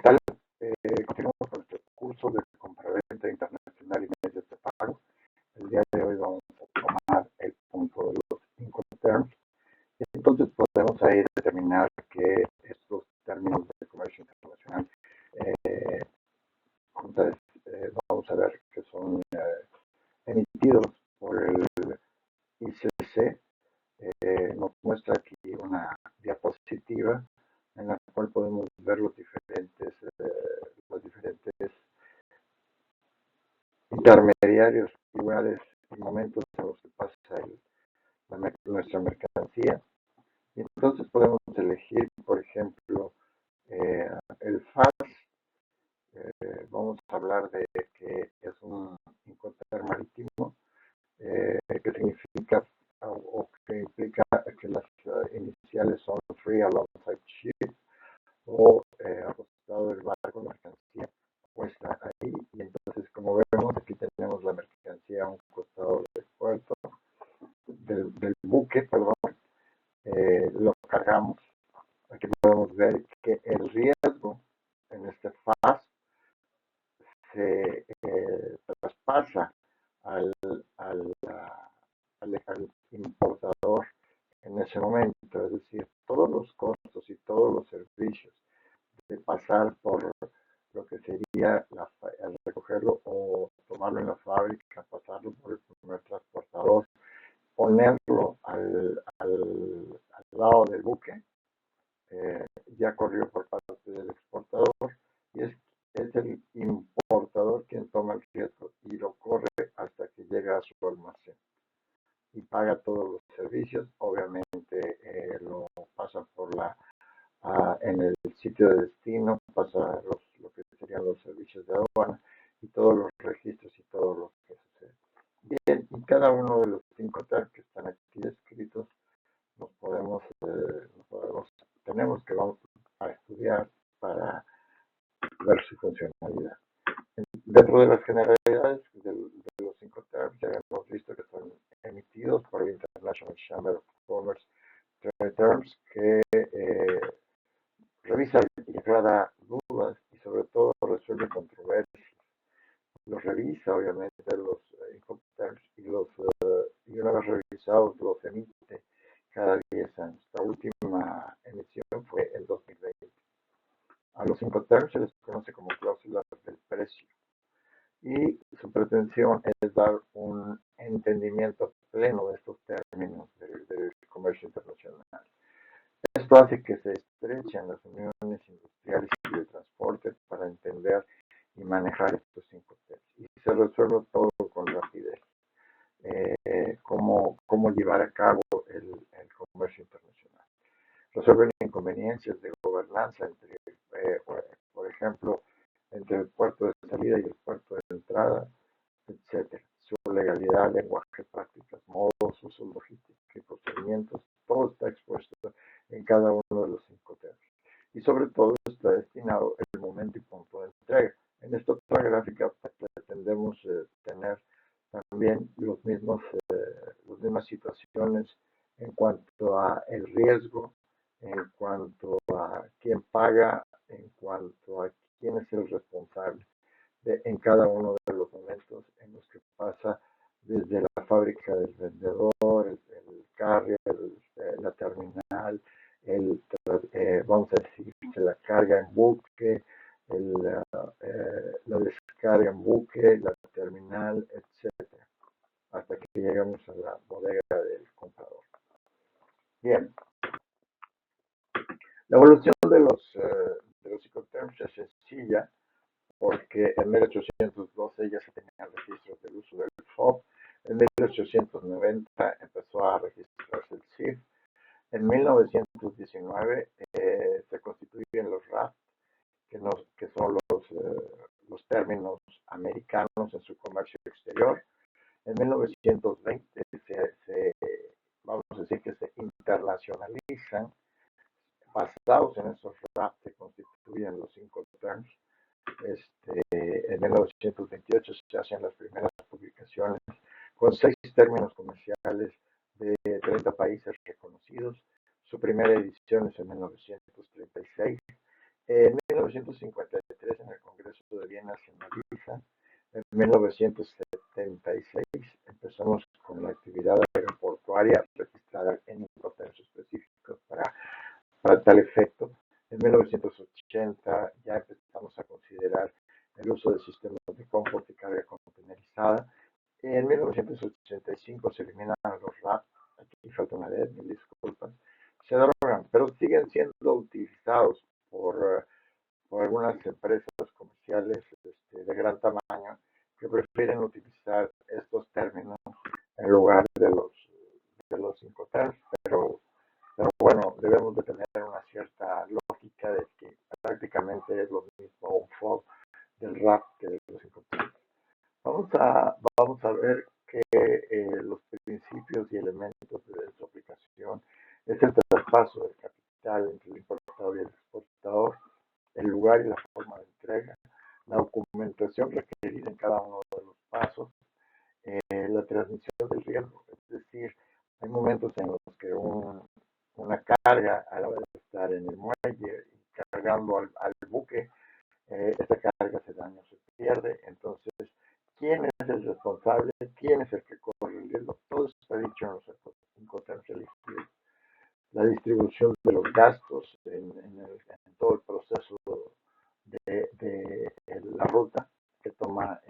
tal? Continuamos con nuestro curso de compraventa internacional y medios de pago. El día de hoy vamos a tomar el punto de los Incoterms. Entonces podemos ahí determinar que estos términos de comercio internacional, vamos a ver que son emitidos por el ICC. Nos muestra aquí una diapositiva en la cual podemos ver los diferentes intermediarios, lugares y momentos en los que pasa nuestra mercancía. Y entonces podemos elegir, por ejemplo, el FAS. Vamos a hablar de que es un Incoterm marítimo, que significa o que implica que las iniciales son free alongside ship o acostado del barco, mercancía puesta ahí. Y entonces, como vemos, aquí tenemos la mercancía a un costado del puerto, del buque, perdón. Lo cargamos. Aquí podemos ver que el riesgo en este FAS se traspasa al importador en ese momento, es decir, todos los costos y todos los servicios de pasar por lo que sería el recogerlo o tomarlo en la fábrica, pasarlo por el primer transportador, ponerlo al lado del buque, ya corrió por parte del exportador y es el importador quien toma el riesgo y lo corre hasta que llega a su almacén y paga todos los servicios. Obviamente lo pasa por en el sitio de destino, pasa lo que serían los servicios de aduana y todos los registros y todo lo que sucede. Bien, y cada uno de los 5 tags que están aquí descritos tenemos que vamos a estudiar para ver su funcionalidad. Dentro de las generalidades de los 5 tags ya hemos visto que son emitidos por el International Chamber of Commerce Trade Terms, que revisa y aclara dudas y sobre todo resuelve controversias. Los revisa obviamente los Incoterms y una vez revisados los emite cada 10 años. La última emisión fue en 2020. A los Incoterms se les conoce como cláusulas del precio y su pretensión es dar un entendimiento pleno de estos términos del comercio internacional. Esto hace que se estrechen las uniones industriales y de transporte para entender y manejar estos 5 temas. Y se resuelve todo con rapidez. Cómo llevar a cabo el comercio internacional. Resuelven inconveniencias de gobernanza entre, por ejemplo, entre el puerto de salida y el puerto de entrada, etc. Su legalidad, lenguaje, prácticas, modos, usos logísticos y procedimientos, todo está expuesto en cada uno de los 5 temas. Y sobre todo está destinado el momento y punto de entrega. En esta otra gráfica pretendemos tener también las mismas situaciones en cuanto a el riesgo, en cuanto a quién paga, en cuanto a quién es el responsable en cada uno de los momentos en los que pasa desde la fábrica del vendedor, el carrier, la terminal, vamos a decir, se la carga en buque, la descarga en buque, la terminal, etcétera, hasta que llegamos a la bodega del comprador. Bien, la evolución de los Incoterms es sencilla, porque en 1812 ya se tenían registros del uso del FOB, en 1890 empezó a registrarse el CIF, en 1919 se constituyen los RAF, que son los términos americanos en su comercio exterior. En 1920 vamos a decir que se internacionalizan, basados en esos RAF se constituyen los Incoterms. En 1928 se hacen las primeras publicaciones con 6 términos comerciales de 30 países reconocidos. Su primera edición es en 1936. En 1953 en el Congreso de Viena se analiza. En 1976 empezamos con la actividad aeroportuaria registrada en incoterms específicos para tal efecto. En 1980 ya empezamos a considerar el uso de sistemas de cómputo y carga contenerizada. En 1985 se eliminan los RAP, aquí falta una vez, mil disculpas, se derogan, pero siguen siendo utilizados por algunas empresas comerciales de gran tamaño que prefieren utilizar estos términos en lugar de los incoterms, pero bueno, debemos de tener una cierta lógica de que prácticamente es lo mismo un FOB del RAP que de los incoterms. Vamos a ver que los principios y elementos de su aplicación es el traspaso del capital entre el importador y el exportador, el lugar y la forma de entrega, la documentación requerida en cada uno de los pasos, la transmisión del riesgo, es decir, hay momentos en los que una carga a la hora de estar en el muelle y cargando al buque, esta carga se daña o se pierde, entonces, ¿quién es el responsable? ¿Quién es el que corre el riesgo? Todo eso está dicho en los incoterms elegidos. La distribución de los gastos en todo el proceso de la ruta que toma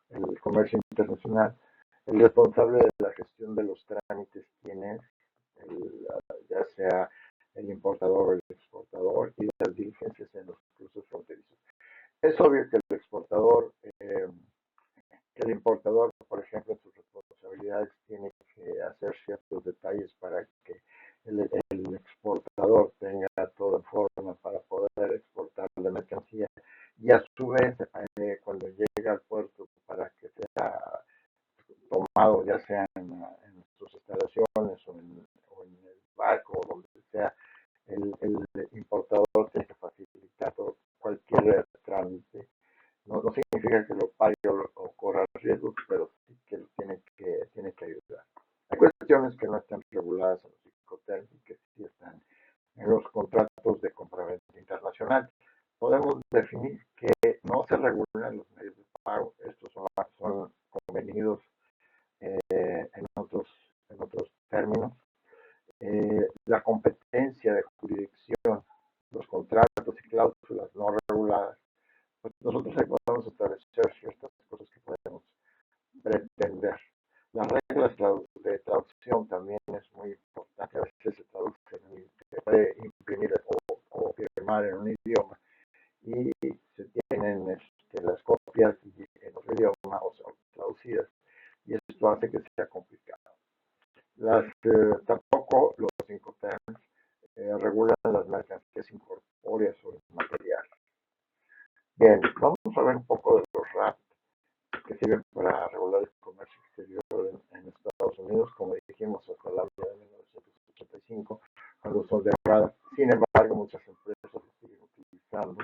el comercio internacional. El responsable de la gestión de los trámites, ¿quién es? Ya sea el importador o el exportador, y las diligencias en los cruces fronterizos. Es obvio que el importador, por ejemplo, en sus responsabilidades tiene que hacer ciertos detalles para que el exportador tenga todo en forma para poder exportar la mercancía y a su vez cuando llega al puerto para que sea tomado ya sea en sus instalaciones o en el barco o donde sea, el importador tiene que facilitar todo, cualquier trámite. No significa que lo pague o corra riesgos, pero sí que tiene que ayudar. Hay cuestiones que no están reguladas en los incoterms y que sí están en los contratos de compraventa internacional. Podemos definir que no se regulan los medios de pago, estos son convenidos en otros términos. La competencia de jurisdicción, los contratos y cláusulas no reguladas, pues nosotros ahí podemos establecer ciertas cosas que podemos pretender. Las reglas de traducción también es muy importante. A veces se traduce, se puede imprimir o firmar en un idioma y se tienen las copias en otro idioma o son traducidas y esto hace que sea complicado. Tampoco los incoterms regulan las mercancías incorpóreas o inmateriales. Bien, vamos a ver un poco de los RAP que sirven para regular el comercio exterior en Estados Unidos, como dijimos, hasta el año de 1985, cuando son derogadas. Sin embargo, muchas empresas lo siguen utilizando.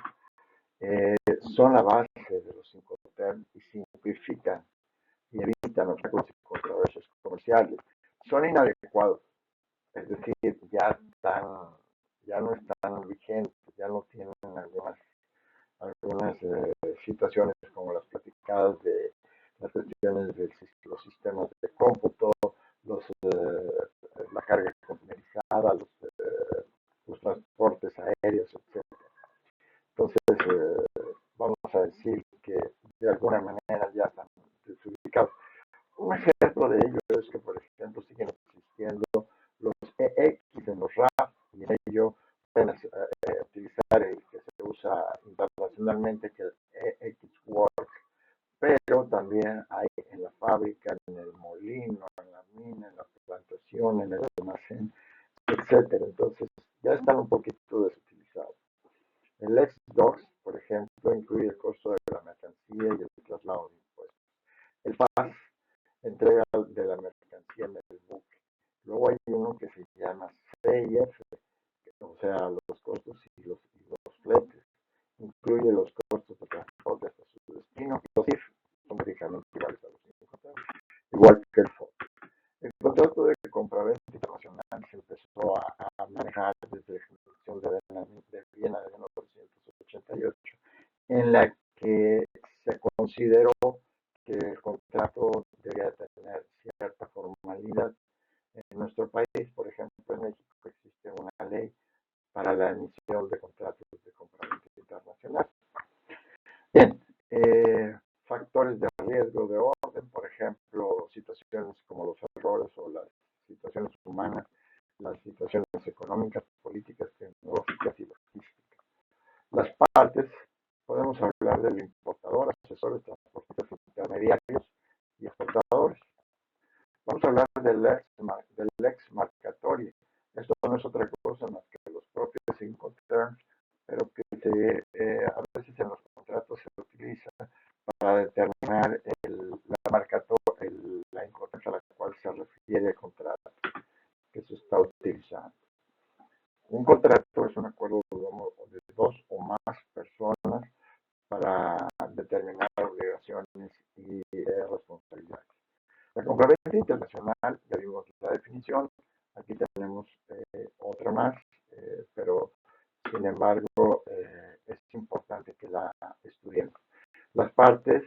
Son la base de los incoterms y simplifican y evitan obstáculos y controversias comerciales. Son inadecuados, es decir, ya no están vigentes, ya no tienen algunas situaciones como las platicadas de las cuestiones de los sistemas de cómputo, la carga contenerizada, los transportes aéreos, etc. Entonces, vamos a decir que de alguna manera ya están desubicados. Un ejemplo de ello es que, por ejemplo, siguen existiendo los EX en los RAP y en ello pueden utilizar el que se usa internacionalmente, que es EX-Work, pero también hay en la fábrica, en el molino, en la mina, en la plantación, en el almacén, etcétera. Entonces, ya están un poquito desutilizados. El ex-DOCS, por ejemplo, incluye el costo de la mercancía y el traslado de impuestos. El PAS, entrega de la mercancía en el buque. Luego hay uno que se llama CIF, o sea, los costos y los fletes. Incluye los costos de transporte hasta su destino. Los CIF son prácticamente iguales a los incoterms, igual que el FOB. El contrato de compraventa internacional se empezó a manejar desde la Convención de Viena de considero que el contrato debería tener cierta formalidad. En nuestro país, por ejemplo, en México existe una ley para la emisión de contratos de compraventa internacional. Bien, factores de riesgo de orden, por ejemplo, situaciones como los errores o las situaciones humanas, las situaciones económicas, políticas, tecnológicas y logísticas. Las partes, podemos hablar del importador, asesores, transportistas, intermediarios y exportadores. Vamos a hablar del ex marcatorio. Esto no es otra cosa más que los propios Incoterms, pero que a veces en los contratos se utiliza para determinar la Incoterms a la cual se refiere el contrato que se está utilizando. Un contrato es un acuerdo de dos o más personas para determinar obligaciones y responsabilidades. La compraventa internacional, ya vimos la definición, aquí tenemos otra más, pero sin embargo es importante que la estudiemos. Las partes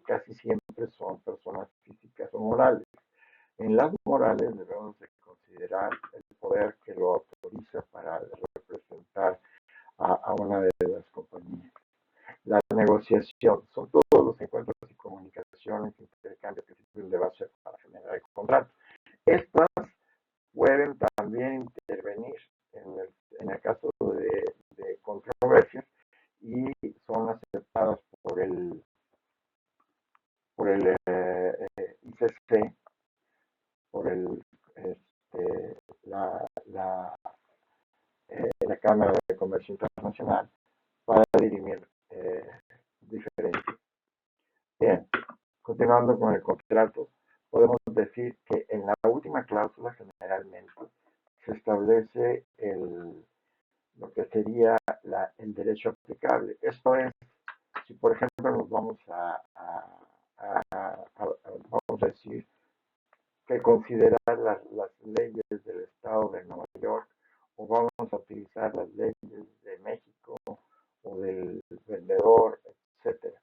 casi siempre son personas físicas o morales. En las morales debemos de considerar el poder que lo autoriza para representar a una de las compañías. La negociación son todos los encuentros y comunicaciones, intercambios que sirven de base para generar el contrato. Estas pueden también intervenir en el caso de controversias y son aceptadas por el ICC, por la Cámara de Comercio Internacional para dirimir diferencias. Bien, continuando con el contrato, podemos decir que en la última cláusula generalmente se establece lo que sería el derecho aplicable. Esto es, si por ejemplo nos vamos vamos a decir que considerar las leyes del estado de Nueva York o vamos a utilizar las leyes de México o del vendedor, etcétera.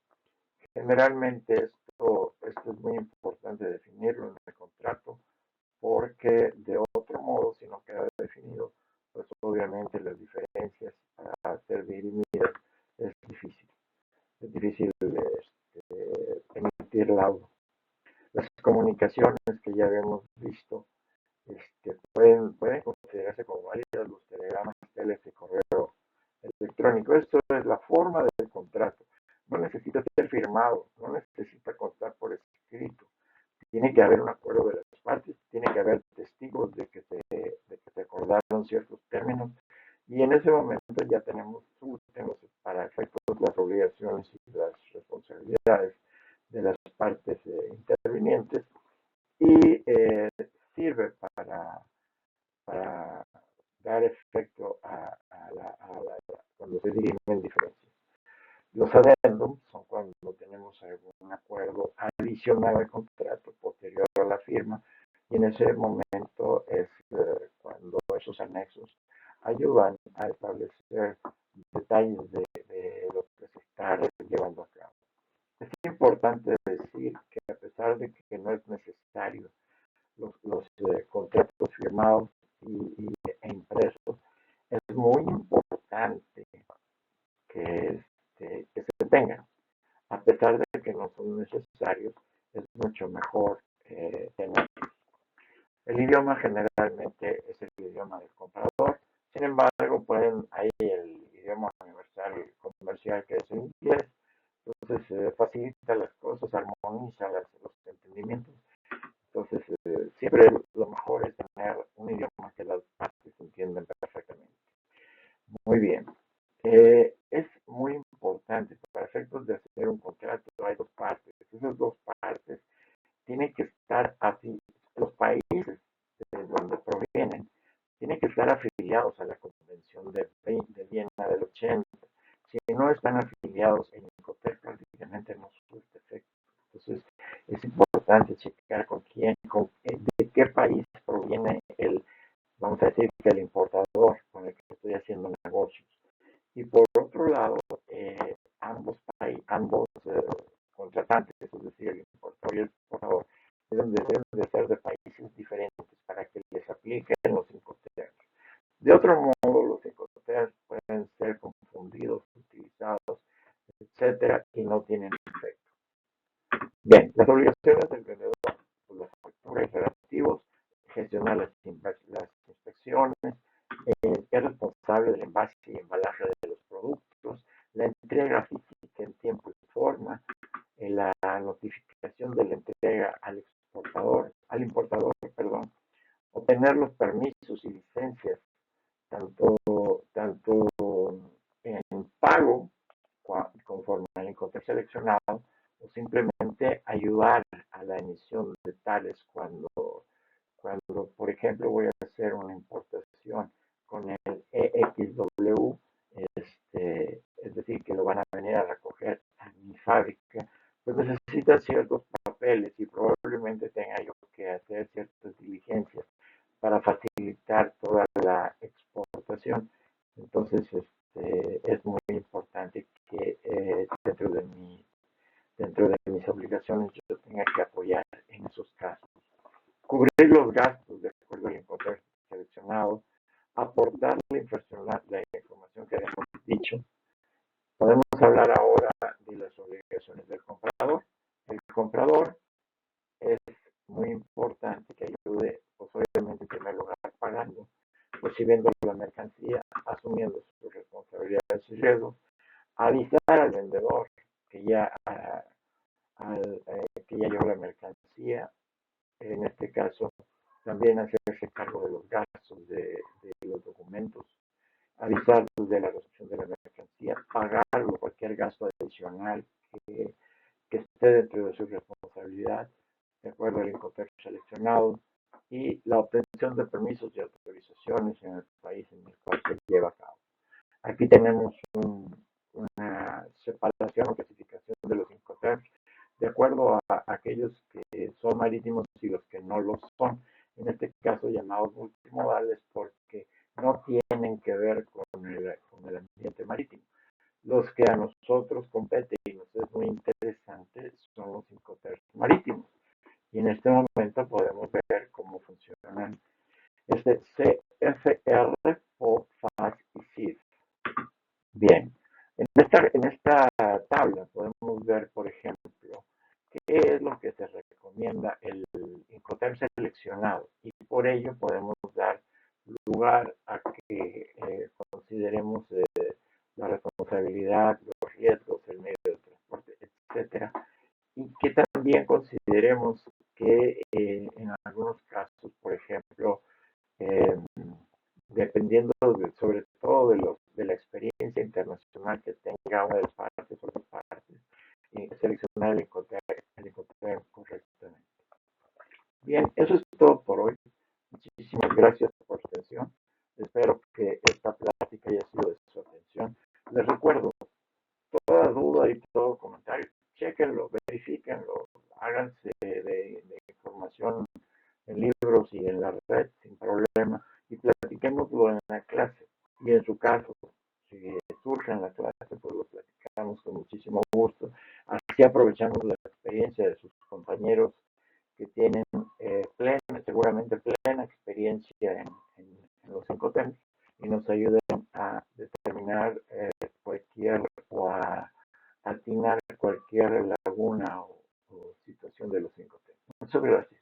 Generalmente esto es muy importante definirlo en el contrato porque de otro modo, si no queda definido, pues obviamente las diferencias para ser dirimidas es difícil. Es difícil emitir laudo. Las comunicaciones que ya habíamos visto pueden considerarse como válidas los telegramas, teles y correo electrónico. Esto es la forma del contrato. No necesita ser firmado, no necesita constar por escrito. Tiene que haber un acuerdo de las partes, tiene que haber testigos de que se acordaron ciertos términos y en ese momento ya tenemos para efectos las obligaciones y las responsabilidades de las partes intervinientes y sirve para dar efecto cuando se dirimen diferencias. Los adendums son cuando tenemos algún acuerdo adicional al contrato posterior a la firma y en ese momento es cuando esos anexos ayudan a establecer detalles de lo que se está llevando a cabo. Es importante decir que a pesar de que no es necesario los contratos firmados e impresos, es muy importante que se tengan. A pesar de que no son necesarios, es mucho mejor tenerlos. El idioma generalmente es el idioma del comprador, sin embargo, hay el idioma universal comercial que es el inglés, entonces facilita las cosas, armoniza los entendimientos. Entonces, siempre lo mejor es tener un idioma que las partes entiendan perfectamente. Muy bien. Es muy importante, para efectos de hacer un contrato hay dos partes. Esas dos partes tienen que estar así, los países de donde provienen, tienen que estar afiliados a la Convención de Viena del 80. Si no están afiliados en Incoterm, prácticamente no surte efecto. Entonces, es importante checar de qué país proviene vamos a decir que el importador con el que estoy haciendo negocios. Y por otro lado, ambos contratantes, es decir, el importador y el exportador, deben de ser de países diferentes para que les apliquen los Incoterms. De otro modo, los Incoterms pueden ser confundidos, utilizados, etcétera, y no tienen efecto. Bien, las obligaciones del vendedor, pues las facturas relativos, gestionar las inspecciones, es responsable del envase y embalaje de los productos, la entrega física en tiempo y forma, la notificación de la entrega al importador, perdón, obtener los permisos y licencias, tanto en pago conforme al encontrar seleccionado, o simplemente ayudar a la emisión de tales cuando, por ejemplo, voy a hacer una importación con el EXW, es decir, que lo van a venir a recoger a mi fábrica, pues necesita ciertos papeles y probablemente tenga yo que hacer ciertas diligencias para facilitar toda la exportación. Entonces, es muy importante que dentro de mis obligaciones yo tenga que apoyar en esos casos. Cubrir los gastos de acuerdo al importe seleccionado, aportar la información que hemos dicho. Podemos hablar ahora de las obligaciones del comprador. El comprador es muy importante que ayude, pues obviamente en primer lugar pagando, recibiendo la mercancía, asumiendo sus responsabilidades y riesgos, avisar al vendedor que ya, que ya llevó la mercancía, en este caso también hacerse cargo de los gastos de los documentos, avisar de la recepción de la mercancía, pagarlo, cualquier gasto adicional que esté dentro de su responsabilidad, de acuerdo al Incoterm seleccionado, y la obtención de permisos y autorizaciones en el país en el cual se lleva a cabo. Aquí tenemos una separación o clasificación de los Incoterms de acuerdo a aquellos que son marítimos y los que no lo son. En este caso llamados multimodales porque no tienen que ver con el ambiente marítimo. Los que a nosotros competen y nos es muy interesante son los Incoterms marítimos. Y en este momento podemos ver cómo funcionan CFR, POP, FAS y CIF. Bien, en esta tabla podemos ver, por ejemplo, qué es lo que se recomienda el Incoterm seleccionado y por ello podemos dar lugar a que consideremos la responsabilidad, los riesgos, el medio de transporte, etcétera, y que también consideremos que en algunos casos, por ejemplo, eh, dependiendo sobre todo de la experiencia internacional que tenga una de las partes o las partes, seleccionar el Incoterm correctamente. Bien, eso es todo por hoy. Muchísimas gracias por su atención. Espero que esta plática haya sido de su atención. Les recuerdo, toda duda y todo comentario, chequenlo, verifíquenlo, háganse de información en libros y en la red sin problema y platiquémoslo en la clase. Y en su caso, si surge en la clase, pues lo platicamos con muchísimo gusto. Así aprovechamos la experiencia de sus compañeros que tienen seguramente plena experiencia en los Incoterms y nos ayuden a determinar cualquier o a atinar cualquier laguna o situación de los Incoterms. Muchas gracias.